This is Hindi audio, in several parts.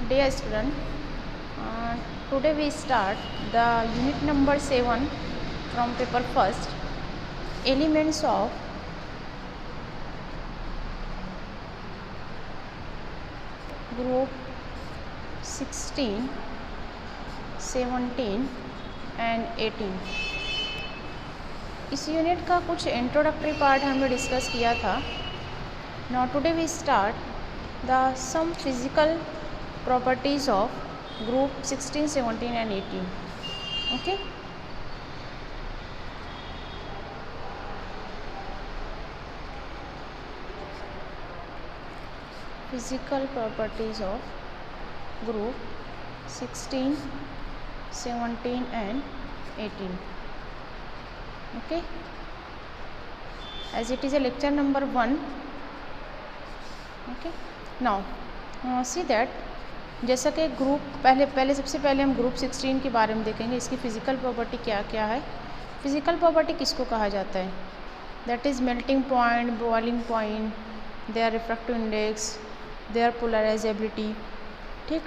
Dear student, today we start the unit number 7 from paper first, elements of group 16, 17 and 18। इस यूनिट का कुछ इंट्रोडक्टरी पार्ट हमने डिस्कस किया था। Now today we start the some physical properties of group 16, 17 and 18. Okay, physical properties of group 16, 17 and 18. Okay, as it is a lecture number 1. Okay, now see that जैसा कि ग्रुप सबसे पहले हम ग्रुप 16 के बारे में देखेंगे। इसकी फ़िज़िकल प्रॉपर्टी क्या क्या है। फ़िज़िकल प्रॉपर्टी किसको कहा जाता है? That is melting point, boiling point, their refractive index, their polarisability. ठीक,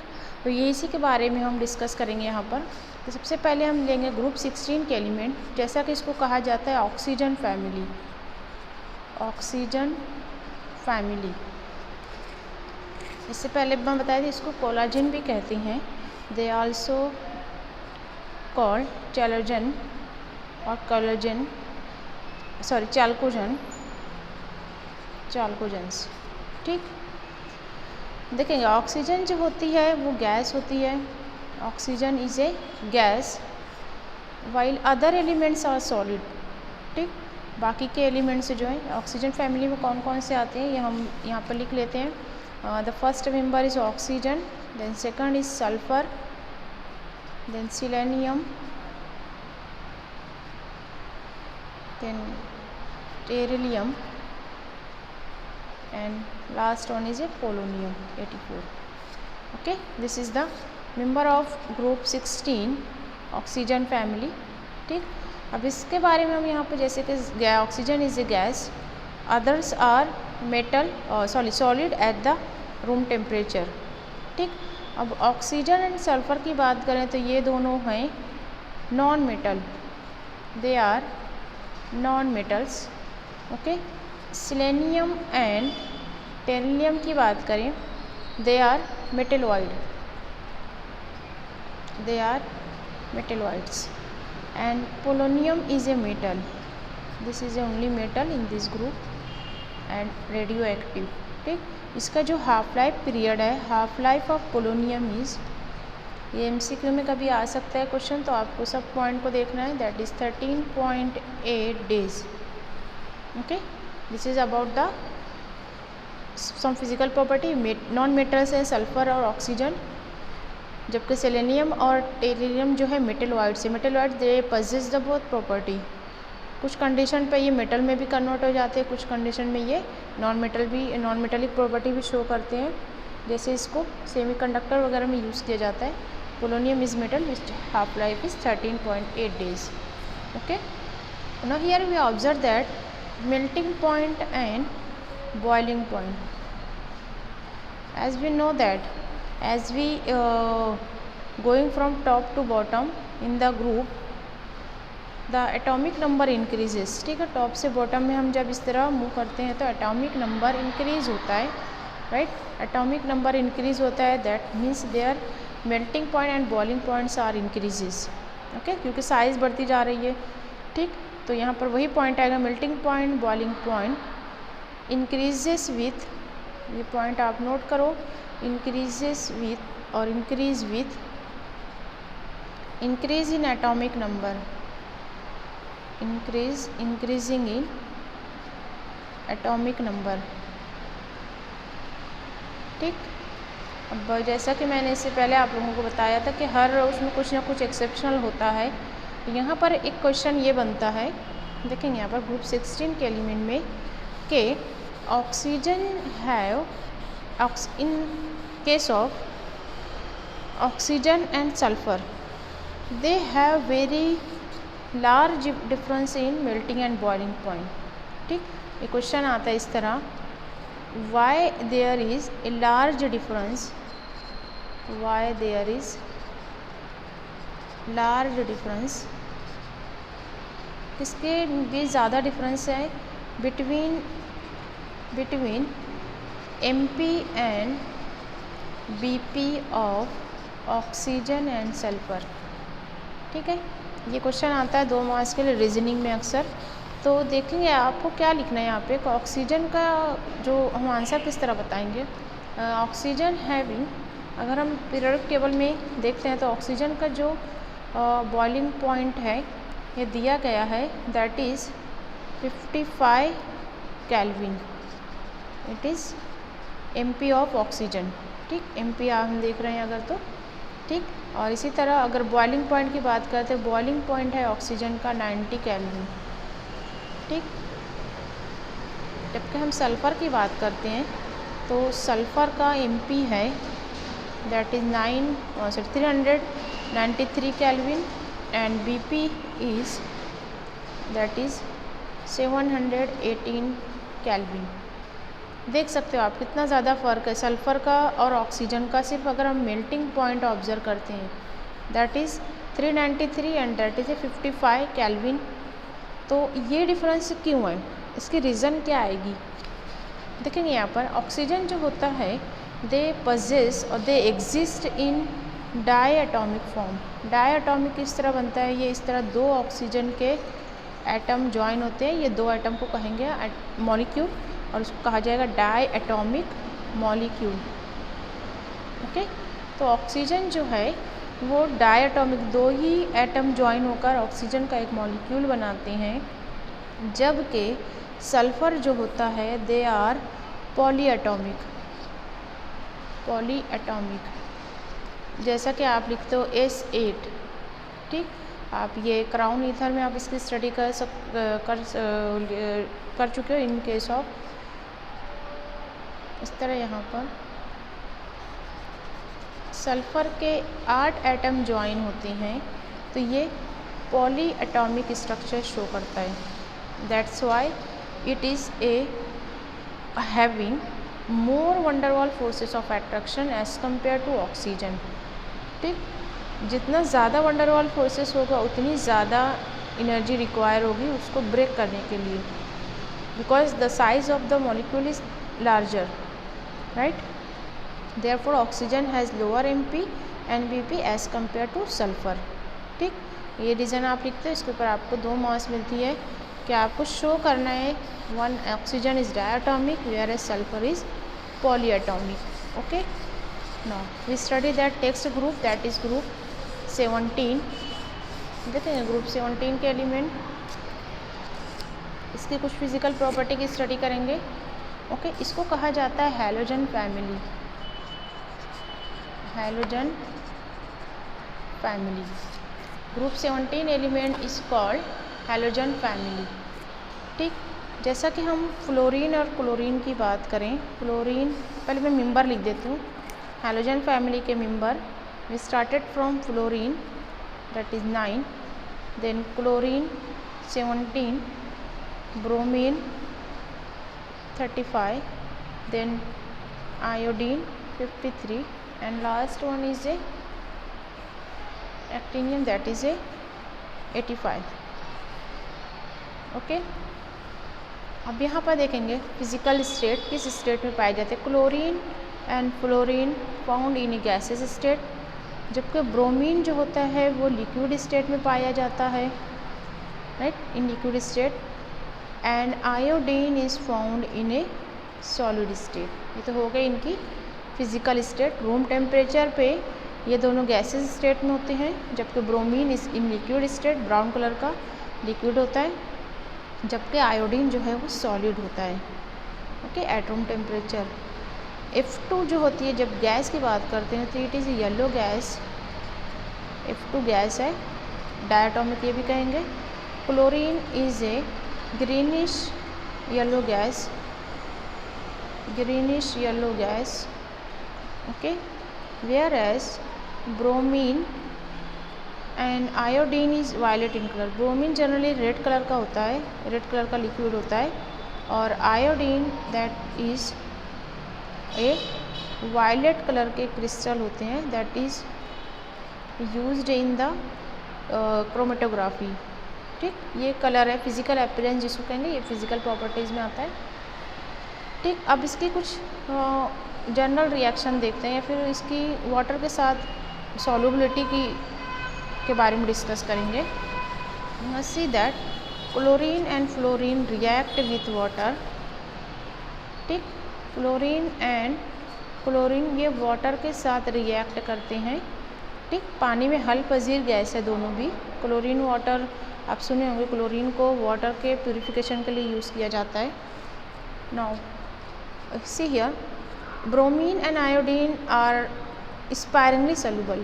तो ये इसी के बारे में हम डिस्कस करेंगे यहाँ पर। तो सबसे पहले हम लेंगे ग्रुप 16 के एलिमेंट, जैसा कि इसको कहा जाता है ऑक्सीजन फैमिली। ऑक्सीजन फैमिली, इससे पहले मैं बताया था इसको कोलाजन भी कहते हैं। दे आल्सो कॉल्ड चैलोजन और कोलाजन, सॉरी चाल्कोजन्स। ठीक, देखेंगे ऑक्सीजन जो होती है वो गैस होती है। Oxygen is a gas while other elements are solid. ठीक, बाकी के एलिमेंट्स जो हैं ऑक्सीजन फैमिली में कौन कौन से आते हैं ये हम यहाँ पर लिख लेते हैं। The first member is oxygen, then second is sulfur, then selenium, then beryllium, and last one is a polonium 84. Okay, this is the member of group 16 oxygen family. ठीक, अब इसके बारे में हम यहाँ पर जैसे कि oxygen is a gas, others are metal solid at the room temperature. ठीक, अब ऑक्सीजन एंड सल्फ़र की बात करें तो ये दोनों हैं non metal, they are non metals. Okay, selenium and tellurium की बात करें they are metalloid, they are metalloids. And polonium is a metal, this is a only metal in this group and radio active. ठीक, इसका जो हाफ लाइफ पीरियड है, half life of polonium is, ये एमसीक्यू में कभी आ सकता है क्वेश्चन, तो आपको सब पॉइंट को देखना है। That is 13.8 days. Okay, this is about the some physical property. Non metals है सल्फर और ऑक्सीजन, जबकि सेलेनियम और टेरिलियम जो है मेटलॉइड्स है। Metalloids they possess the both property. कुछ कंडीशन पे ये मेटल में भी कन्वर्ट हो जाते हैं, कुछ कंडीशन में ये नॉन मेटलिक प्रॉपर्टी भी शो करते हैं, जैसे इसको सेमीकंडक्टर वगैरह में यूज़ किया जाता है। Polonium is metal, its half life is 13.8 days. Okay, now here we observe that melting point and boiling point. As we know that as we going from top to bottom in the group the atomic number increases. ठीक है, टॉप से बॉटम में हम जब इस तरह मूव करते हैं तो एटॉमिक नंबर इंक्रीज होता है। राइट, एटॉमिक नंबर इंक्रीज होता है, that means their melting point and boiling points are increases. Okay, क्योंकि साइज़ बढ़ती जा रही है। ठीक, तो यहाँ पर वही पॉइंट आएगा, melting point boiling point increases with, ये पॉइंट आप नोट करो, इंक्रीजेस विथ और increase with increase in atomic number, increasing in atomic number। ठीक, अब जैसा कि मैंने इससे पहले आप लोगों को बताया था कि हर उसमें कुछ ना कुछ एक्सेप्शनल होता है। यहाँ पर एक क्वेश्चन ये बनता है, देखेंगे यहाँ पर ग्रुप 16 के एलिमेंट में कि oxygen have in case of oxygen and sulphur they have very large difference in melting and boiling point. ठीक, ये क्वेश्चन आता है इस तरह, why there is a large difference why there is large difference, किसके भी ज़्यादा डिफरेंस है between MP and BP of oxygen and sulphur. ठीक है, ये क्वेश्चन आता है 2 मार्क्स के लिए रीजनिंग में अक्सर। तो देखेंगे आपको क्या लिखना है यहाँ पे। ऑक्सीजन का जो हम आंसर किस तरह बताएंगे, ऑक्सीजन हैविंग, अगर हम पीरियोडिक टेबल में देखते हैं तो ऑक्सीजन का जो बॉइलिंग पॉइंट है ये दिया गया है, that is 55 kelvin. It is MP of oxygen. ठीक, MP हम देख रहे हैं अगर तो ठीक। और इसी तरह अगर बॉइलिंग पॉइंट की बात करते हैं, बॉइलिंग पॉइंट है ऑक्सीजन का 90 केल्विन। ठीक, जबकि हम सल्फ़र की बात करते हैं तो सल्फ़र का MP है that is 393 kelvin and BP is that is 718 kelvin. देख सकते हो आप कितना ज़्यादा फ़र्क है सल्फ़र का और ऑक्सीजन का। सिर्फ अगर हम मेल्टिंग पॉइंट ऑब्जर्व करते हैं that is 393 and that is 55 kelvin. तो ये डिफरेंस क्यों है, इसकी रीज़न क्या आएगी, देखेंगे यहाँ पर। ऑक्सीजन जो होता है दे पजेस और they exist in diatomic form. Diatomic किस तरह बनता है, ये इस तरह 2 ऑक्सीजन के एटम ज्वाइन होते हैं, ये 2 एटम को कहेंगे मॉलिक्यूल और उसको कहा जाएगा डाई एटॉमिक मॉलिक्यूल। ओके, तो ऑक्सीजन जो है वो डाई एटॉमिक 2 ही एटम ज्वाइन होकर ऑक्सीजन का एक मॉलिक्यूल बनाते हैं, जबकि सल्फ़र जो होता है दे आर पॉलीएटॉमिक। जैसा कि आप लिखते हो S8। ठीक, आप ये क्राउन ईथर में आप इसकी स्टडी कर चुके हो इन केस ऑफ। इस तरह यहाँ पर सल्फ़र के 8 एटम ज्वाइन होते हैं तो ये पॉली एटॉमिक स्ट्रक्चर शो करता है। That's why it is having more van der Waal forces of attraction as compare to oxygen. ठीक, जितना ज़्यादा वंडरवॉल फोर्सेस होगा उतनी ज़्यादा एनर्जी रिक्वायर होगी उसको ब्रेक करने के लिए, because the size of the molecule is larger, right. Therefore oxygen has lower MP and BP as compare to sulphur. ठीक, ये रीज़न आप लिखते हो, इसके ऊपर आपको 2 मार्क्स मिलती है कि आपको शो करना है one oxygen is diatomic whereas sulphur is polyatomic. Okay, now we study that text group that is group 17। देखते हैं ग्रुप 17 के एलिमेंट, इसकी कुछ फिजिकल प्रॉपर्टी की स्टडी करेंगे। ओके, इसको कहा जाता है halogen family. Group 17 element is called halogen family. ठीक, जैसा कि हम फ्लोरीन और क्लोरीन की बात करें, फ्लोरीन पहले मैं मेंबर लिख देती हूँ। हैलोजन फैमिली के member we started from fluorine that is 9, then chlorine 17, bromine 35, then iodine 53 and last one is a actinium that is a 85. Okay, अब यहाँ पर देखेंगे फिजिकल स्टेट किस स्टेट में पाए जाते हैं। Chlorine and fluorine found in gases state, जबकि ब्रोमीन जो होता है वो लिक्विड स्टेट में पाया जाता है, right, in liquid state. And iodine is found in A solid state. ये तो हो गई इनकी फिजिकल स्टेट। रूम टेम्परेचर पे ये दोनों गैसेस स्टेट में होते हैं, जबकि bromine is in liquid state, brown colour का लिक्विड होता है, जबकि आयोडीन जो है वो सॉलिड होता है। Okay, at room temperature. F2 जो होती है जब गैस की बात करते हैं तो it is yellow gas, F2 gas है, डायटोमिक ये भी कहेंगे। Chlorine is a greenish yellow gas, okay, whereas bromine and iodine is violet in colour. Bromine generally red colour का होता है, रेड कलर का लिक्विड होता है, और iodine that is a violet colour के क्रिस्टल होते हैं, that is used in the chromatography. ठीक, ये कलर है, फिजिकल अपीयरेंस जिसको कहेंगे, ये फिजिकल प्रॉपर्टीज़ में आता है। ठीक, अब इसकी कुछ जनरल रिएक्शन देखते हैं या फिर इसकी वाटर के साथ सॉल्युबिलिटी के बारे में डिस्कस करेंगे। See that chlorine and fluorine react with water. ठीक, फ्लोरीन एंड क्लोरीन ये वाटर के साथ रिएक्ट करते हैं। ठीक, पानी में हल पजीर गैस है दोनों भी। क्लोरीन वाटर, आप सुने होंगे क्लोरीन को वाटर के प्यूरिफिकेशन के लिए यूज़ किया जाता है। Now see here, bromine and iodine are sparingly soluble।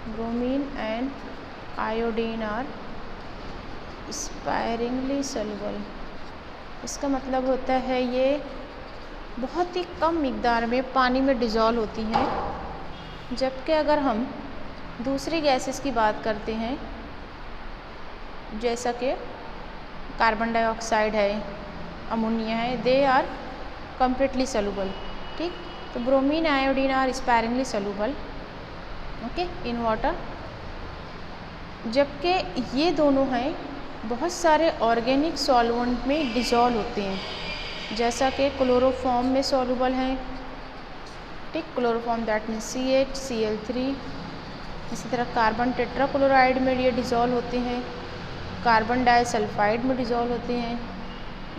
Bromine and iodine are sparingly soluble। इसका मतलब होता है ये बहुत ही कम मिकदार में पानी में डिज़ोल्व होती हैं, जबकि अगर हम दूसरी गैसेस की बात करते हैं जैसा कि कार्बन डाइऑक्साइड है, अमोनिया है, दे आर कम्प्लीटली सॉल्युबल। ठीक, तो bromine iodine are sparingly soluble okay in water, जबकि ये दोनों हैं बहुत सारे ऑर्गेनिक सॉल्वेंट में डिज़ोल्व होते हैं, जैसा कि क्लोरोफॉर्म में सॉल्युबल हैं। ठीक, chloroform that means CH, Cl3। इसी तरह कार्बन टेट्राक्लोराइड में ये डिज़ोल्व होते हैं, कार्बन डाइसल्फाइड में डिज़ोल्व होते हैं।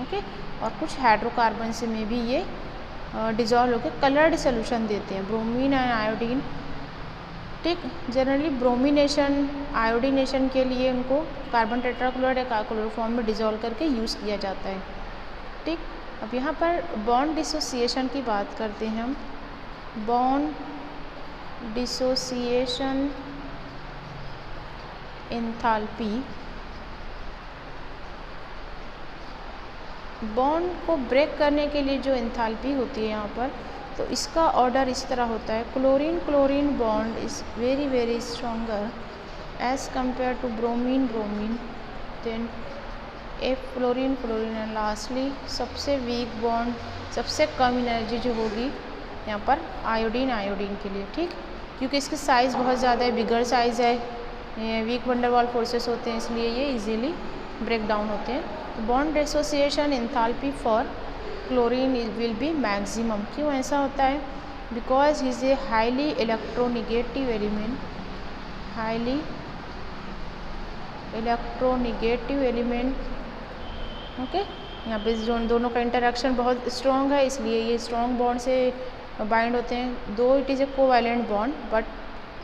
ओके, और कुछ हाइड्रोकार्बन से में भी ये डिज़ोल्व होकर कलर्ड सोल्यूशन देते हैं, ब्रोमीन एंड आयोडीन। ठीक, जनरली ब्रोमिनेशन, आयोडीनेशन के लिए उनको कार्बन टेट्राक्लोराइड या क्लोरोफॉर्म में डिज़ोल्व करके यूज़ किया जाता है। ठीक, अब यहाँ पर बॉन्ड डिसोसिएशन की बात करते हैं हम। बॉन्ड डिसोसिएशन एंथैल्पी, बॉन्ड को ब्रेक करने के लिए जो एंथैल्पी होती है यहाँ पर, तो इसका ऑर्डर इस तरह होता है। Chlorine chlorine bond is very very stronger as compare to bromine bromine, then fluorine fluorine, and lastly सबसे वीक बॉन्ड, सबसे कम एनर्जी जो होगी यहाँ पर आयोडीन आयोडीन के लिए। ठीक, क्योंकि इसकी साइज़ बहुत ज़्यादा है, बिगर साइज़ है, वीक वंडरवाल फोर्सेस होते हैं, इसलिए ये इजीली ब्रेक डाउन होते हैं। Bond dissociation enthalpy for chlorine will be maximum. क्यों ऐसा होता है? Because is a highly electronegative element, highly electronegative element. Okay, यहाँ पे दोनों का इंटरेक्शन बहुत स्ट्रॉन्ग है, इसलिए ये स्ट्रॉन्ग बॉन्ड से बाइंड होते हैं। Though it is a covalent bond, but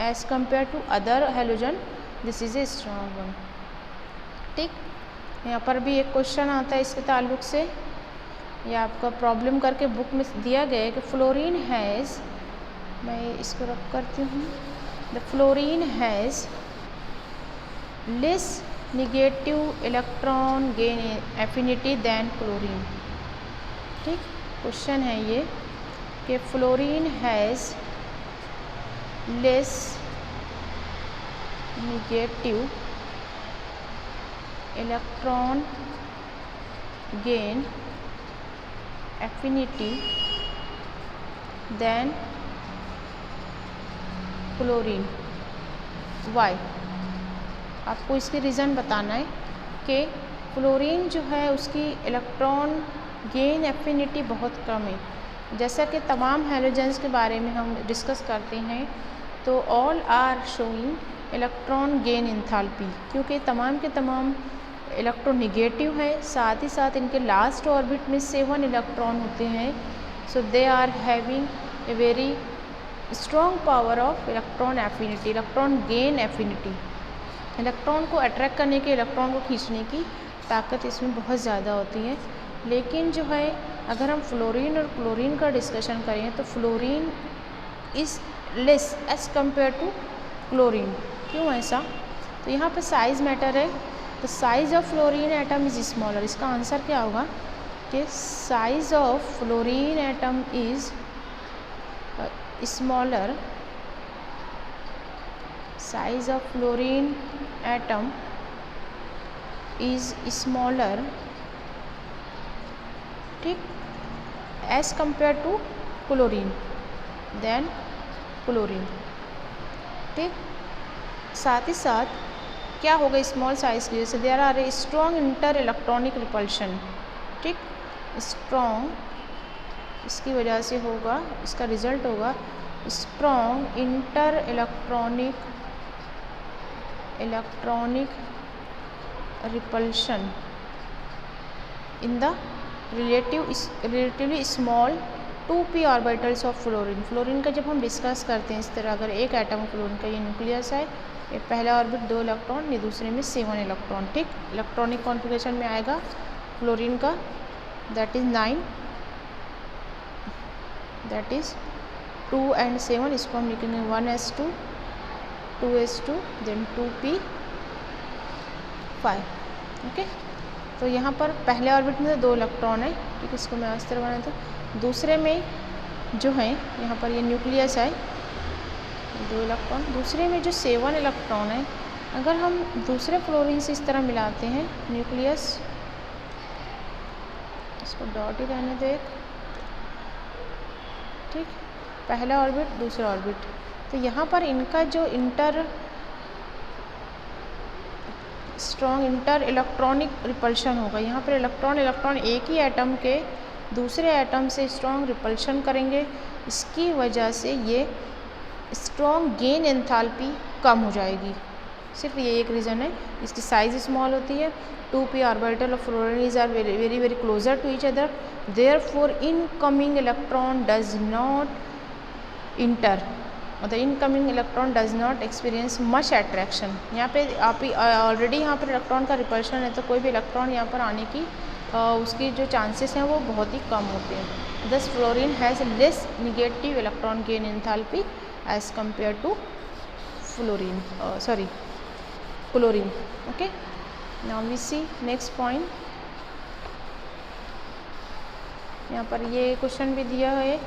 as compare to other halogen this is a strong bond. ठीक, यहाँ पर भी एक क्वेश्चन आता है इसके ताल्लुक से, या आपका प्रॉब्लम करके बुक में दिया गया है कि फ्लोरीन हैज़, मैं इसको रख करती हूँ, the fluorine has less negative electron gain affinity than chlorine. ठीक, क्वेश्चन है ये कि fluorine has less negative electron gain affinity than chlorine. Why? आपको इसकी रीज़न बताना है कि फ्लोरीन जो है उसकी इलेक्ट्रॉन गेन एफिनिटी बहुत कम है। जैसा कि तमाम हैलोजेंस के बारे में हम डिस्कस करते हैं, तो all are showing electron gain enthalpy, क्योंकि तमाम के तमाम इलेक्ट्रोनिगेटिव है, साथ ही साथ इनके लास्ट ऑर्बिट में 7 इलेक्ट्रॉन होते हैं। So they are having a very strong power of electron affinity, electron gain affinity. Electron को अट्रैक्ट करने के, इलेक्ट्रॉन को खींचने की ताकत इसमें बहुत ज़्यादा होती है। लेकिन जो है अगर हम फ्लोरीन और क्लोरीन का डिस्कशन करें तो fluorine is less as compare to chlorine. क्यों ऐसा? तो यहाँ पर साइज़ मैटर है। तो size of fluorine atom is smaller. इसका आंसर क्या होगा कि size of fluorine atom is smaller, size of fluorine atom is smaller, ठीक, as compared to chlorine। Than chlorine. ठीक, साथ ही साथ क्या होगा स्मॉल साइज की वजह से, there are a strong inter electronic repulsion. ठीक, स्ट्रॉन्ग इसकी वजह से होगा, इसका रिजल्ट होगा strong inter electronic repulsion in the relatively small 2p orbitals of fluorine. Fluorine का जब हम डिस्कस करते हैं इस तरह, अगर एक एटम फ्लोरीन का ये न्यूक्लियस है, ये पहला ऑर्बिट 2 इलेक्ट्रॉन, ये दूसरे में 7 इलेक्ट्रॉन। ठीक, इलेक्ट्रॉनिक कॉन्फ़िगरेशन में आएगा फ्लोरीन का, that is 9, that is 2 and 7, इसको हम लिखेंगे 1s2 2s2 then 2p5। Okay, तो यहाँ पर पहले ऑर्बिट में 2 इलेक्ट्रॉन है। ठीक, इसको मैं इस तरह बनाया था। दूसरे में जो है यहाँ पर ये न्यूक्लियस है 2 इलेक्ट्रॉन, दूसरे में जो 7 इलेक्ट्रॉन है, अगर हम दूसरे फ्लोरीन से इस तरह मिलाते हैं न्यूक्लियस, इसको डॉट ही रहने दो एक। ठीक, पहला ऑर्बिट दूसरा ऑर्बिट, तो यहाँ पर इनका जो स्ट्रॉन्ग इंटर इलेक्ट्रॉनिक रिपल्शन होगा, यहाँ पर इलेक्ट्रॉन एक ही एटम के दूसरे एटम से स्ट्रॉन्ग रिपल्शन करेंगे, इसकी वजह से ये स्ट्रॉन्ग गेन एंथैल्पी कम हो जाएगी। सिर्फ ये एक रीज़न है, इसकी साइज स्मॉल होती है। 2p orbital of fluorine are very very closer to each other, therefore incoming electron does not enter, the incoming electron does not experience much attraction. यहाँ पे आप ऑलरेडी यहाँ पर इलेक्ट्रॉन का रिपल्शन है, तो कोई भी इलेक्ट्रॉन यहाँ पर आने की उसकी जो चांसेस हैं वो बहुत ही कम होते हैं। Thus fluorine has less negative electron gain enthalpy as compare to chlorine. Okay, now we see next point. यहाँ पर ये क्वेश्चन भी दिया है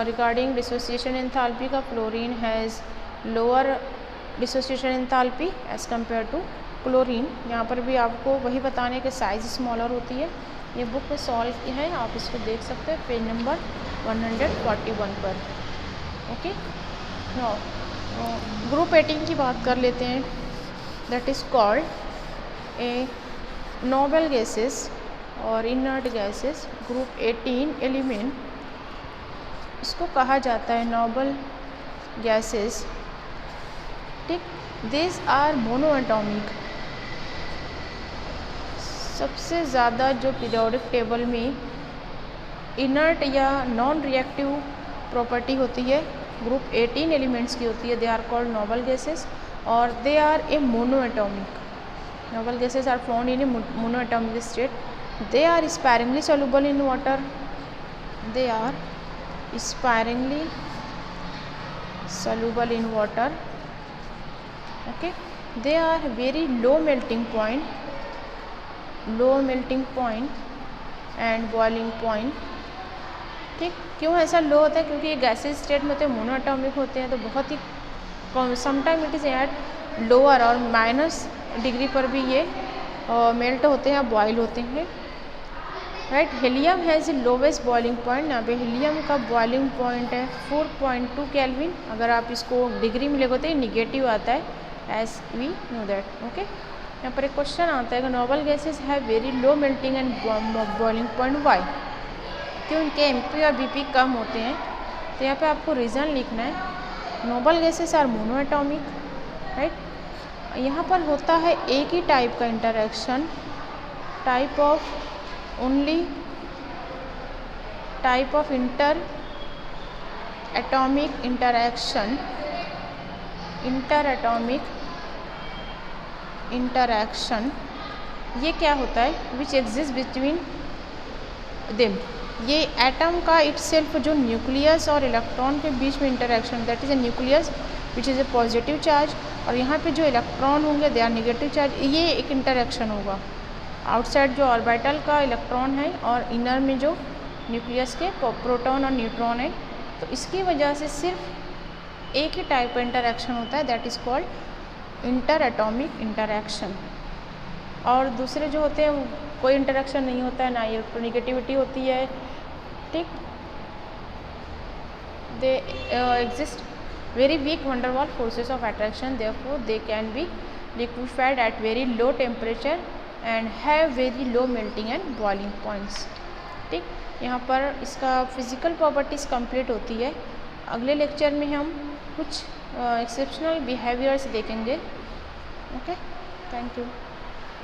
रिगार्डिंग डिसोसिएशन एंथैल्पी का, fluorine has lower dissociation enthalpy as compare to chlorine. यहाँ पर भी आपको वही बताने के साइज स्मॉलर होती है। ये बुक में सॉल्व है, आप इसको देख सकते हैं पेज नंबर 141 पर। ओके, नाउ ग्रुप 18 की बात कर लेते हैं, that is called a noble gases और इनर्ट गैसेस। ग्रुप 18 एलिमेंट, इसको कहा जाता है नोबल गैसेस। ठीक, दिस आर मोनोएटॉमिक। सबसे ज़्यादा जो पीरियोडिक टेबल में इनर्ट या नॉन रिएक्टिव प्रॉपर्टी होती है ग्रुप 18 एलिमेंट्स की होती है, they are called noble gases और they are a monoatomic. Noble gases are found in a monoatomic state, they are sparingly soluble in water, they are sparingly soluble in water. Okay, they are very low melting point and boiling point. ठीक, क्यों ऐसा लो होता है? क्योंकि ये गैसेस स्टेट में होते हैं, मोनोएटॉमिक होते हैं, तो बहुत ही sometime it is at lower और माइनस डिग्री पर भी ये मेल्ट होते हैं, बॉयल होते हैं। Right, helium has lowest boiling point. यहाँ पे हीलियम का बॉइलिंग पॉइंट है 4.2 केल्विन। अगर आप इसको डिग्री में लेते हैं नेगेटिव आता है, as we know that. Okay, यहाँ पर एक क्वेश्चन आता है कि noble gases have very low melting and boiling point, why? क्यों इनके एमपी और बीपी कम होते हैं? तो यहाँ पे आपको रीज़न लिखना है। Noble gases are monoatomic, right. यहाँ पर होता है एक ही टाइप का interaction, type of inter atomic interaction. ये क्या होता है? Which exist between them. ये एटम का इटसेल्फ जो न्यूक्लियस और इलेक्ट्रॉन के बीच में interaction, that is a nucleus which is a positive charge, और यहाँ पे जो इलेक्ट्रॉन होंगे दे आर नेगेटिव चार्ज। ये एक इंटरेक्शन होगा। आउटसाइड जो ऑर्बिटल का इलेक्ट्रॉन है और इनर में जो न्यूक्लियस के प्रोटॉन और न्यूट्रॉन है, तो इसकी वजह से सिर्फ एक ही टाइप का इंटरेक्शन होता है, that is called inter atomic interaction. और दूसरे जो होते हैं कोई इंटरेक्शन नहीं होता है, ना इलेक्ट्रोनिगेटिविटी होती है। ठीक, they exist very weak van der Waals forces of attraction, therefore they can be liquefied at very low temperature and have very low melting and boiling points. ठीक, यहाँ पर इसका फिजिकल प्रॉपर्टीज़ कंप्लीट होती है. अगले लेक्चर में हम कुछ एक्सेप्शनल बिहेवियर्स देखेंगे. Okay, thank you.